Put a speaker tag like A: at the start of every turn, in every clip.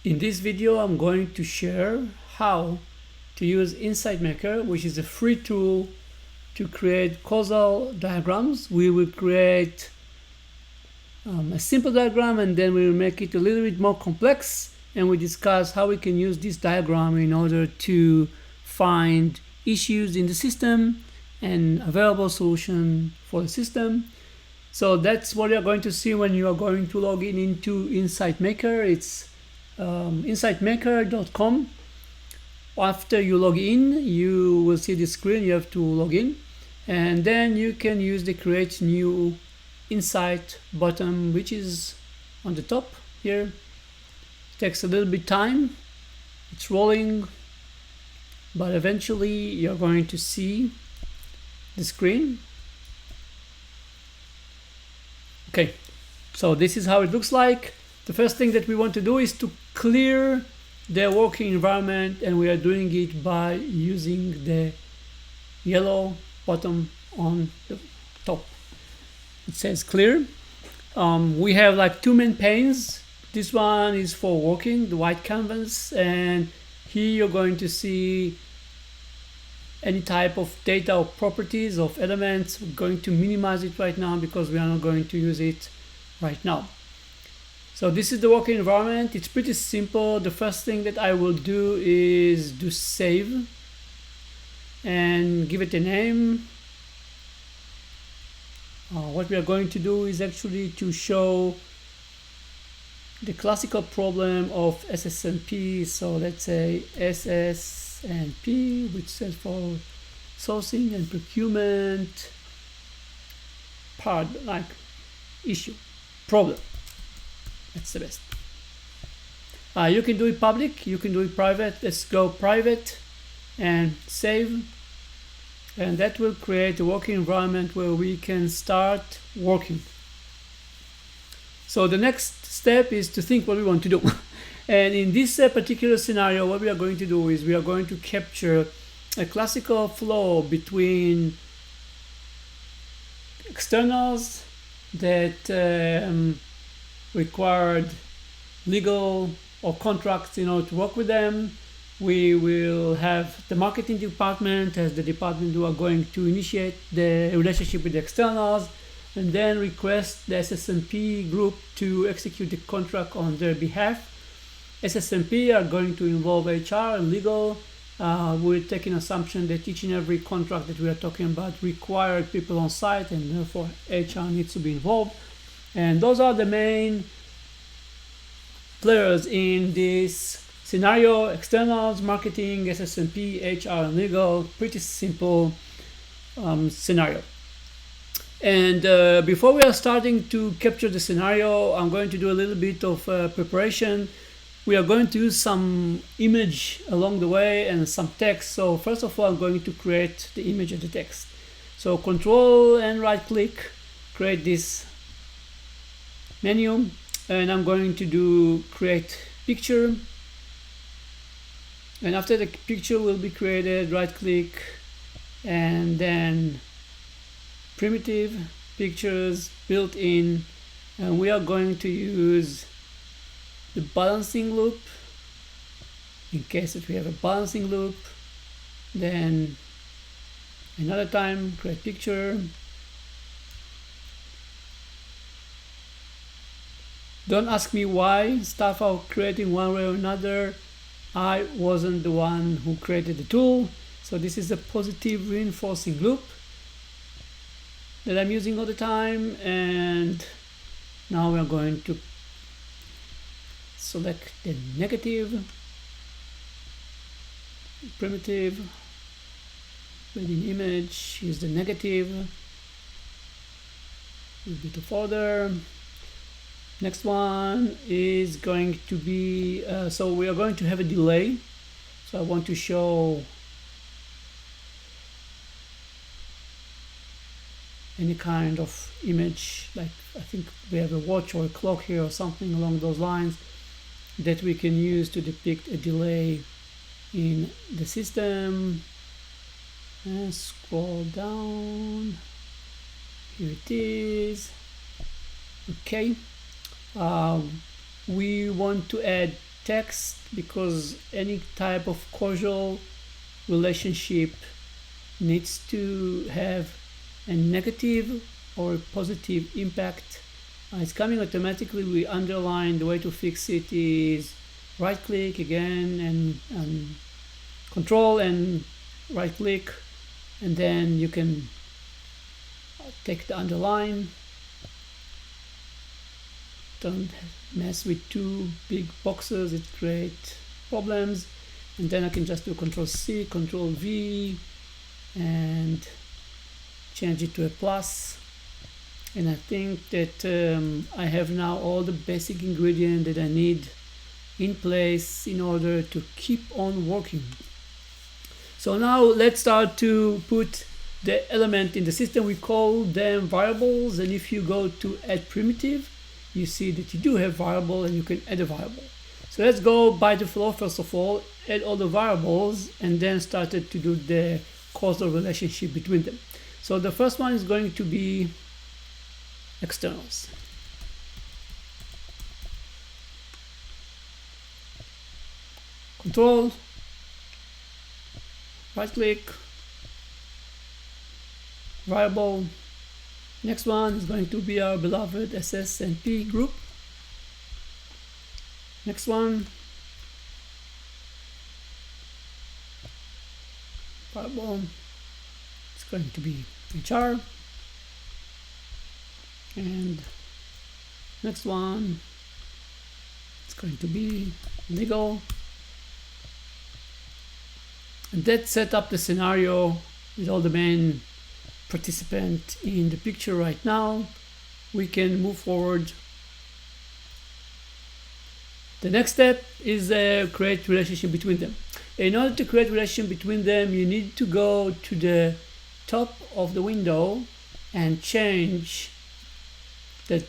A: In this video, I'm going to share how to use Insight Maker, which is a free tool to create causal diagrams. We will create a simple diagram and then we will make it a little bit more complex, and we discuss how we can use this diagram in order to find issues in the system and available solution for the system. So that's what you're going to see when you are going to log in into Insight Maker. It's insightmaker.com. After you log in, you will see the screen. You have to log in, and then you can use the create new insight button, which is on the top here. It takes a little bit time, it's rolling, but eventually you're going to see the screen. Okay, so this is how it looks like. The first thing that we want to do is to clear the working environment, and we are doing it by using the yellow button on the top. It says clear. We have like two main panes. This one is for working, the white canvas, and here you're going to see any type of data or properties of elements. We're going to minimize it right now because we are not going to use it right now. So this is the working environment. It's pretty simple. The first thing that I will do is do save and give it a name. What we are going to do is actually to show the classical problem of SS&P. So let's say SS&P, which stands for sourcing and procurement part, like issue, problem. That's the best. You can do it public, you can do it private. Let's go private and save. And that will create a working environment where we can start working. So the next step is to think what we want to do. And in this particular scenario, what we are going to do is we are going to capture a classical flow between externals that required legal or contracts in order to work with them. We will have the marketing department as the department who are going to initiate the relationship with the externals, and then request the SS&P group to execute the contract on their behalf. SS&P are going to involve HR and legal. We're taking assumption that each and every contract that we are talking about required people on site, and therefore HR needs to be involved. And those are the main players in this scenario: externals, marketing, SS&P, HR, and legal. Pretty simple scenario. And before we are starting to capture the scenario, I'm going to do a little bit of preparation. We are going to use some image along the way and some text. So first of all, I'm going to create the image and the text. So Control and right click, create this menu, and I'm going to do create picture. And after the picture will be created, right click and then primitive pictures built in, and we are going to use the balancing loop in case that we have a balancing loop. Then another time create picture. Don't ask me why stuff are creating one way or another. I wasn't the one who created the tool. So this is a positive reinforcing loop that I'm using all the time. And now we're going to select the negative, primitive, within image, use the negative, a bit of order. Next one is going to be, so we are going to have a delay. So I want to show any kind of image, like I think we have a watch or a clock here or something along those lines that we can use to depict a delay in the system. And scroll down, here it is. Okay, we want to add text, because any type of causal relationship needs to have a negative or a positive impact. It's coming automatically. We underline. The way to fix it is right click again and control and right click, and then you can take the underline. Don't mess with two big boxes, it creates problems. And then I can just do Control C, Control V, and change it to a plus. And I think that I have now all the basic ingredients that I need in place in order to keep on working. So now let's start to put the element in the system. We call them variables, and if you go to add primitive, you see that you do have variable and you can add a variable. So let's go by the flow. First of all, add all the variables and then started to do the causal relationship between them. So the first one is going to be externals. Control, right click, variable. Next one is going to be our beloved SS&P group. Next one, variable, it's going to be HR. And next one, it's going to be legal. And that set up the scenario with all the main participants in the picture right now. We can move forward. The next step is create relationship between them. In order to create relation between them, you need to go to the top of the window and change the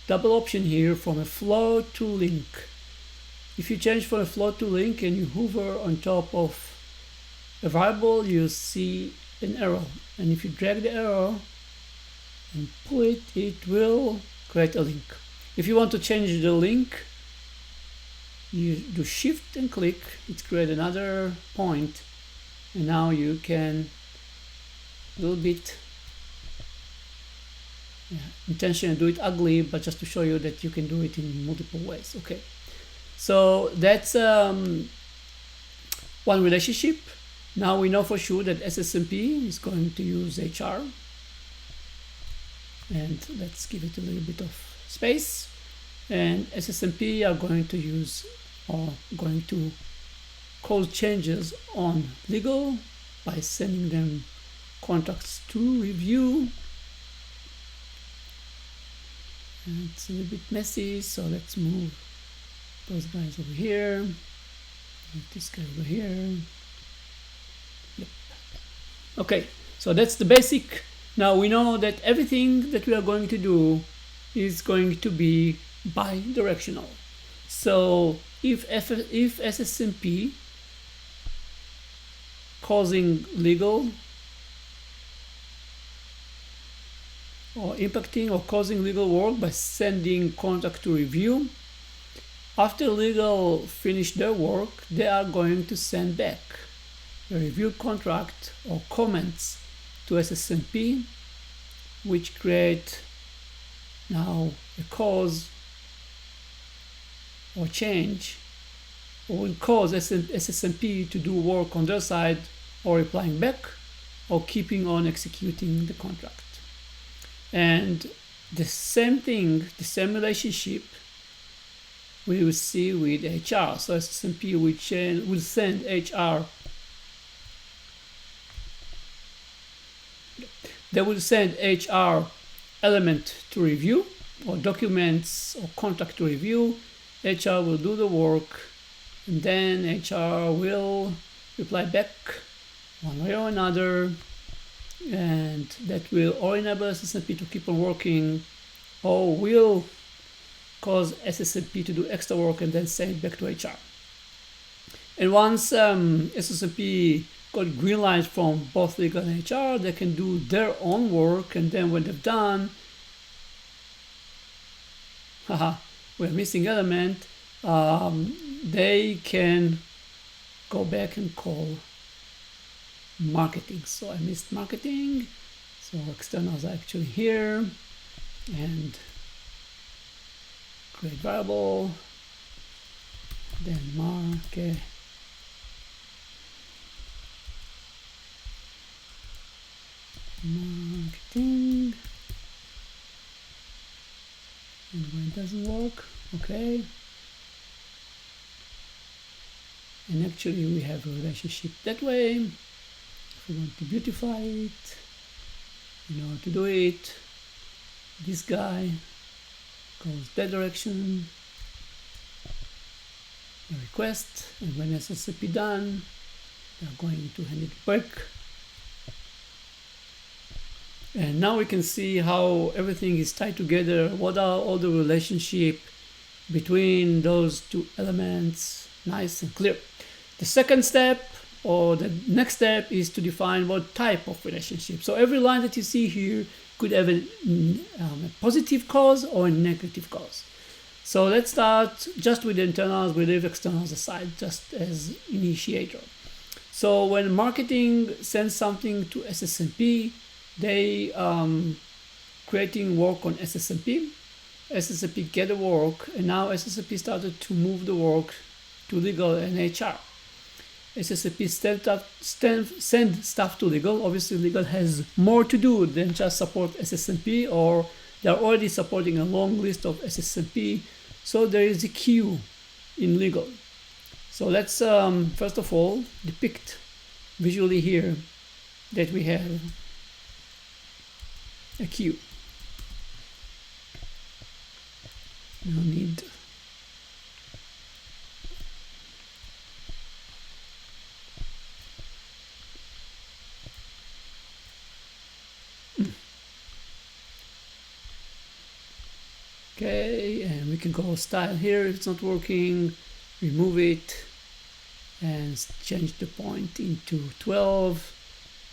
A: double option here from a flow to link. If you change from a flow to link and you hover on top of a variable, you see an arrow, and if you drag the arrow and pull it, it will create a link. If you want to change the link, you do shift and click, it creates another point, and now you can a little bit intentionally do it ugly, but just to show you that you can do it in multiple ways. Okay, so that's one relationship. Now we know for sure that SS&P is going to use HR, and let's give it a little bit of space. And SS&P are going to use or going to cause changes on legal by sending them contracts to review. And it's a little bit messy, so let's move those guys over here, move this guy over here. Yep. Okay, so that's the basic. Now we know that everything that we are going to do is going to be bidirectional. So if SS&P causing legal or impacting or causing legal work by sending contract to review, after legal finish their work, they are going to send back a review contract or comments to SS&P, which create now a cause or change, or will cause SS&P to do work on their side, or replying back, or keeping on executing the contract. And the same thing, the same relationship we will see with HR. So SS&P will send HR. They will send HR element to review, or documents or contract to review. HR will do the work, and then HR will reply back one way or another, and that will or enable SS&P to keep on working, or will cause SS&P to do extra work and then send it back to HR. And once SS&P got green light from both legal and HR, they can do their own work, and then when they've done, we're missing element, they can go back and call marketing. So I missed marketing, so externals are actually here, and create variable, then marketing, and when it doesn't work, okay. And actually we have a relationship that way. If we want to beautify it, you know how to do it. This guy goes that direction, a request, and when SS&P done, they are going to hand it back. And now we can see how everything is tied together. What are all the relationship between those two elements? Nice and clear. The second step, or the next step, is to define what type of relationship. So every line that you see here could have a positive cause or a negative cause. So let's start just with the internals. We leave externals aside just as initiator. So when marketing sends something to SS&P, they creating work on SS&P. SS&P get the work, and now SS&P started to move the work to legal and HR. SS&P send stuff to legal. Obviously, legal has more to do than just support SS&P, or they're already supporting a long list of SS&P. So there is a queue in legal. So let's first of all depict visually here that we have a queue. No need. Okay, and we can go style here if it's not working, remove it, and change the point into 12,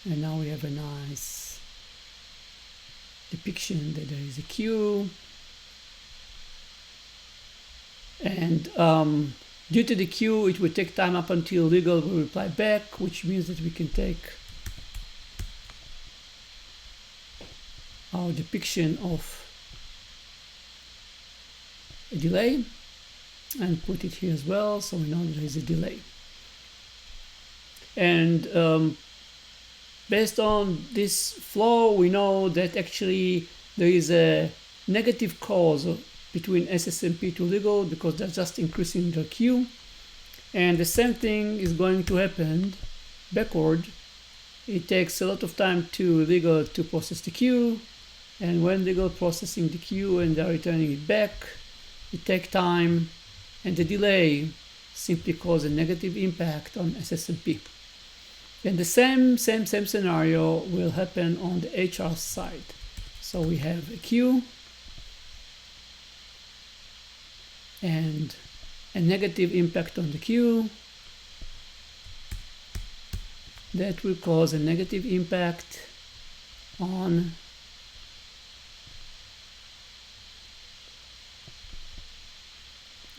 A: and now we have a nice depiction that there is a queue. And due to the queue, it will take time up until legal will reply back, which means that we can take our depiction of a delay and put it here as well, so we know there is a delay. And based on this flow, we know that actually there is a negative cause between SS&P to legal because they're just increasing their queue. And the same thing is going to happen backward. It takes a lot of time to legal to process the queue, and when legal processing the queue and they're returning it back, it takes time, and the delay simply causes a negative impact on SS&P. And the same scenario will happen on the HR side. So we have a queue and a negative impact on the queue that will cause a negative impact on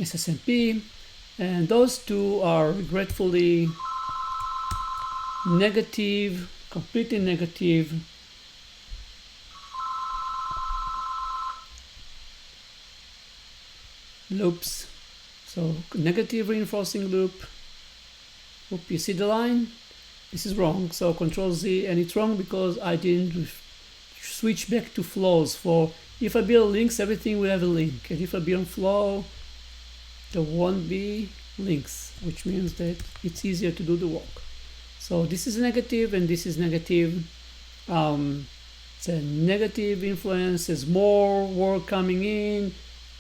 A: SS&P, and those two are regretfully negative, completely negative loops. So negative reinforcing loop. Oop, you see the line? This is wrong, so Control Z, and it's wrong because I didn't switch back to flows. For if I build links, everything will have a link, and if I build flow, there won't be links, which means that it's easier to do the work. So this is negative and this is negative. It's a negative influence. There's more work coming in,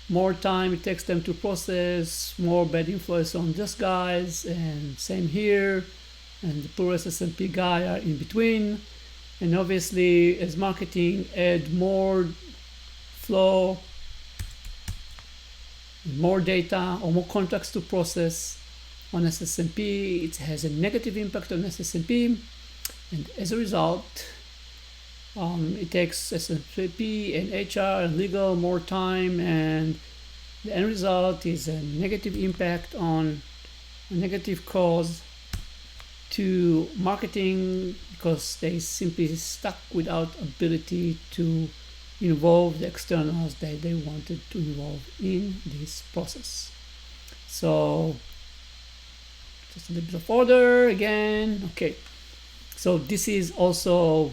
A: more time it takes them to process, more bad influence on these guys, and same here. And the poor SS&P guy are in between. And obviously, as marketing add more flow, more data or more contracts to process on SS&P, it has a negative impact on SS&P, and as a result, it takes SS&P and HR and legal more time, and The end result is a negative impact on a negative cause to marketing because they simply stuck without ability to involve the externals that they wanted to involve in this process. So just a little bit of order again. Okay, so this is also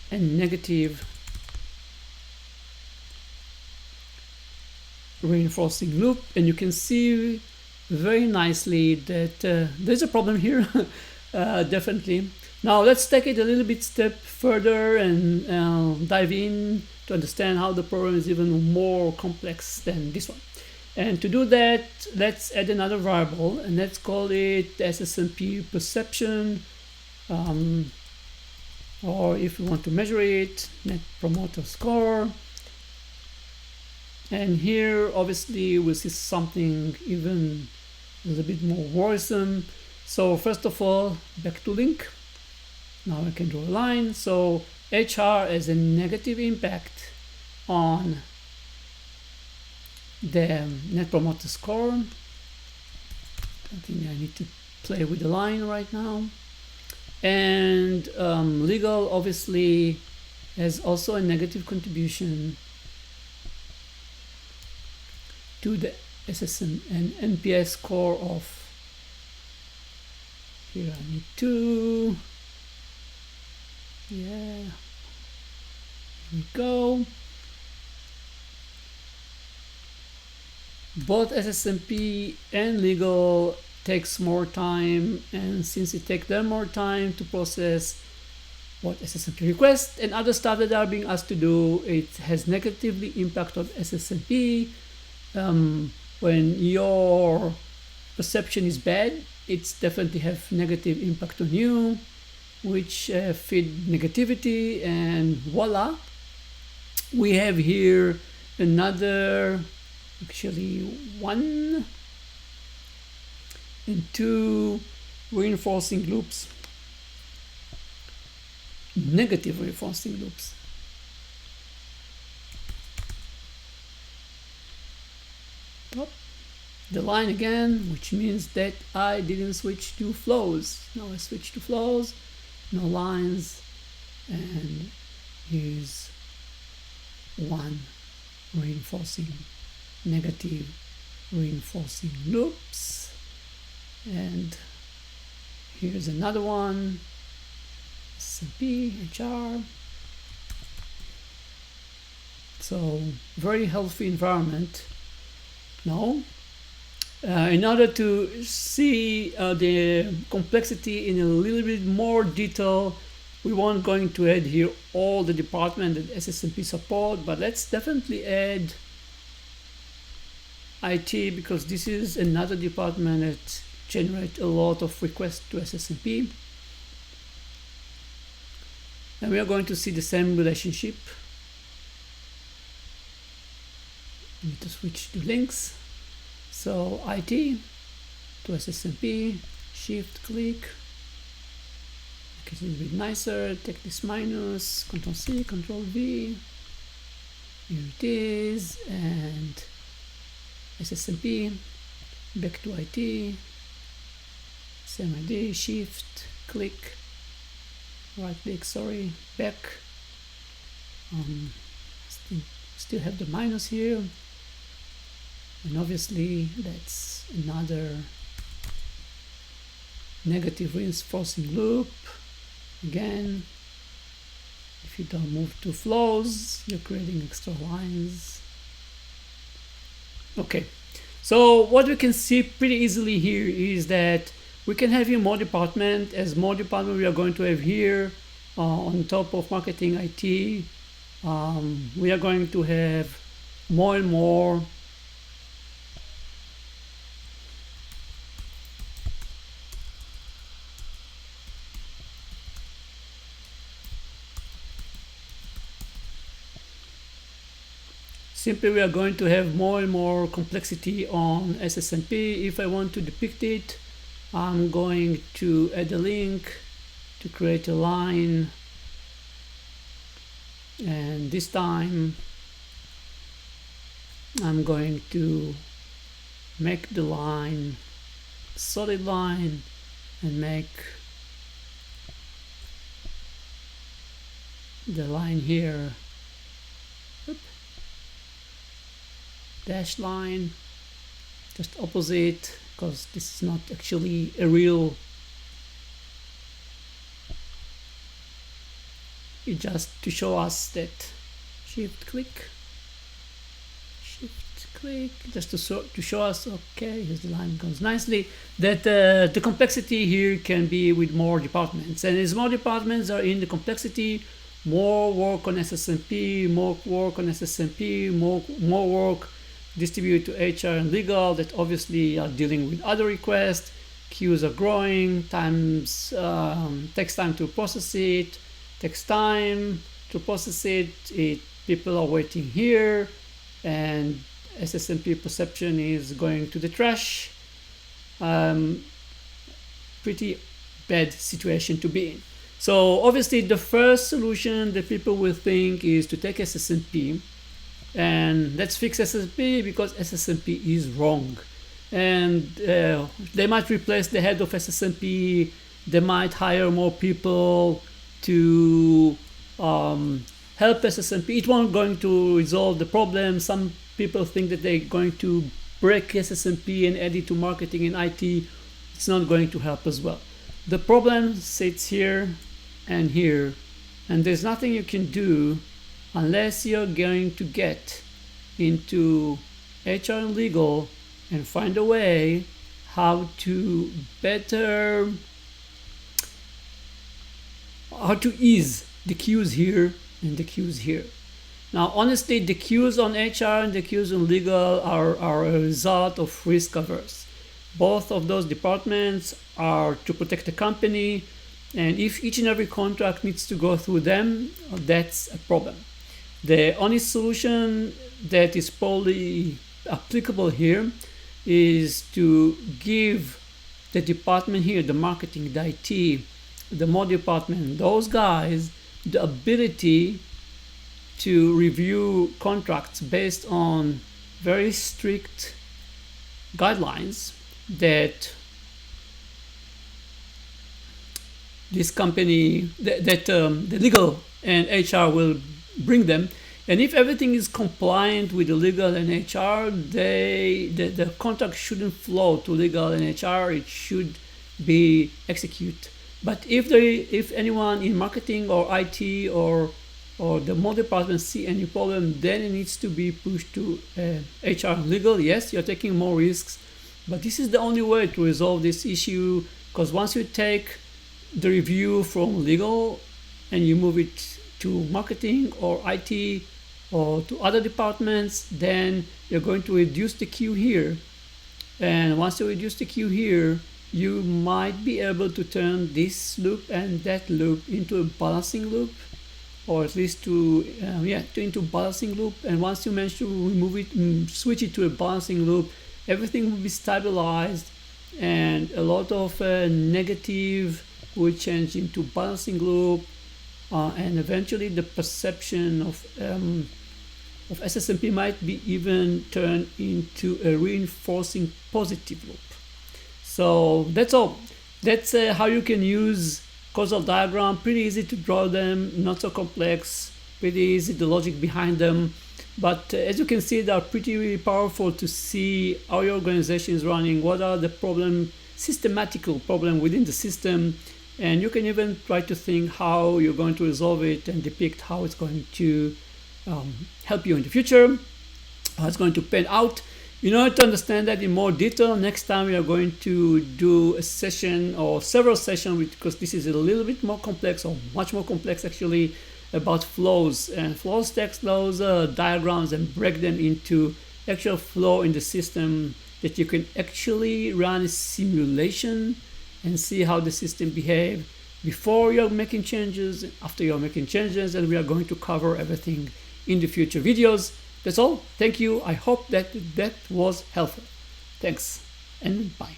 A: a negative reinforcing loop, and you can see very nicely that there's a problem here. Definitely. Now let's take it a little bit step further and dive in to understand how the problem is even more complex than this one. And to do that, let's add another variable, and let's call it SS&P perception, or if we want to measure it, net promoter score. And here, obviously, we'll see something even a little bit more worrisome. So first of all, back to link. Now I can draw a line. So HR has a negative impact on the net promoter score. I think I need to play with the line right now. And legal obviously has also a negative contribution to the SSM and NPS score of, here I need to, yeah, here we go. Both SS&P and legal takes more time, and since it takes them more time to process what SS&P requests and other stuff that are being asked to do, it has negatively impact on SS&P. When your perception is bad, it's definitely have negative impact on you, which feed negativity, and voila, we have here another, actually 1 and 2 reinforcing loops, negative reinforcing loops. The line again, which means that I didn't switch to flows. Now I switch to flows, no lines, and here's 1 reinforcing, negative reinforcing loops, and here's another one, S&P, HR. So very healthy environment. Now, in order to see the complexity in a little bit more detail, we weren't going to add here all the department that SS&P support, but let's definitely add IT, because this is another department that generates a lot of requests to SS&P. And we are going to see the same relationship. We need to switch to links. So IT to SS&P, shift click, make it a little bit nicer, take this minus, Control C, Control V, here it is, and SS&P, back to IT, same ID, shift, click, right click, sorry, back, still have the minus here. And obviously that's another negative reinforcing loop. Again, if you don't move to flows, you're creating extra lines. Okay, so what we can see pretty easily here is that we can have here more department. As more department we are going to have here on top of marketing IT, we are going to have more and more simply we are going to have more and more complexity on SS&P. If I want to depict it, I'm going to add a link to create a line, and this time I'm going to make the line solid line and make the line here dashed line, just opposite, because this is not actually a real, it's just to show us that shift click, just to show us, okay, here's the line goes nicely, that the complexity here can be with more departments, and as more departments are in the complexity, more work on SS&P, more work on SS&P, more work distributed to HR and legal that obviously are dealing with other requests. Queues are growing, takes time to process it, people are waiting here, and SS&P perception is going to the trash. Pretty bad situation to be in. So obviously the first solution that people will think is to take SS&P and let's fix SS&P because SS&P is wrong. And they might replace the head of SS&P, they might hire more people to help SS&P. It won't going to resolve the problem. Some people think that they're going to break SS&P and add it to marketing and IT. It's not going to help as well. The problem sits here and here, and there's nothing you can do unless you're going to get into HR and legal and find a way how to ease the queues here and the queues here. Now, honestly, the queues on HR and the queues on legal are a result of risk averse. Both of those departments are to protect the company, and if each and every contract needs to go through them, that's a problem. The only solution that is probably applicable here is to give the department here, the marketing, the IT, the mod department, those guys, the ability to review contracts based on very strict guidelines that this company, the legal and HR will bring them. And if everything is compliant with the legal and HR, the contract shouldn't flow to legal and HR, it should be executed. But if anyone in marketing or IT or the mod department see any problem, then it needs to be pushed to HR and legal. Yes, you're taking more risks, but this is the only way to resolve this issue, because once you take the review from legal and you move it to marketing or IT or to other departments, then you're going to reduce the queue here. And once you reduce the queue here, you might be able to turn this loop and that loop into a balancing loop, or at least into balancing loop. And once you manage to remove it, switch it to a balancing loop, everything will be stabilized, and a lot of negative will change into balancing loop, and eventually the perception of SS&P might be even turned into a reinforcing positive loop. So that's all. That's how you can use causal diagram. Pretty easy to draw them, not so complex, pretty easy, the logic behind them. But as you can see, they are pretty powerful to see how your organization is running, what are the systematical problem within the system, and you can even try to think how you're going to resolve it and depict how it's going to help you in the future, how it's going to pan out. In order to understand that in more detail, next time we are going to do a session or several sessions, because this is a little bit more complex, or much more complex actually, about flows. And flows takes those diagrams and break them into actual flow in the system that you can actually run a simulation and see how the system behaves before you're making changes, after you're making changes, and we are going to cover everything in the future videos. That's all. Thank you. I hope that was helpful. Thanks and bye.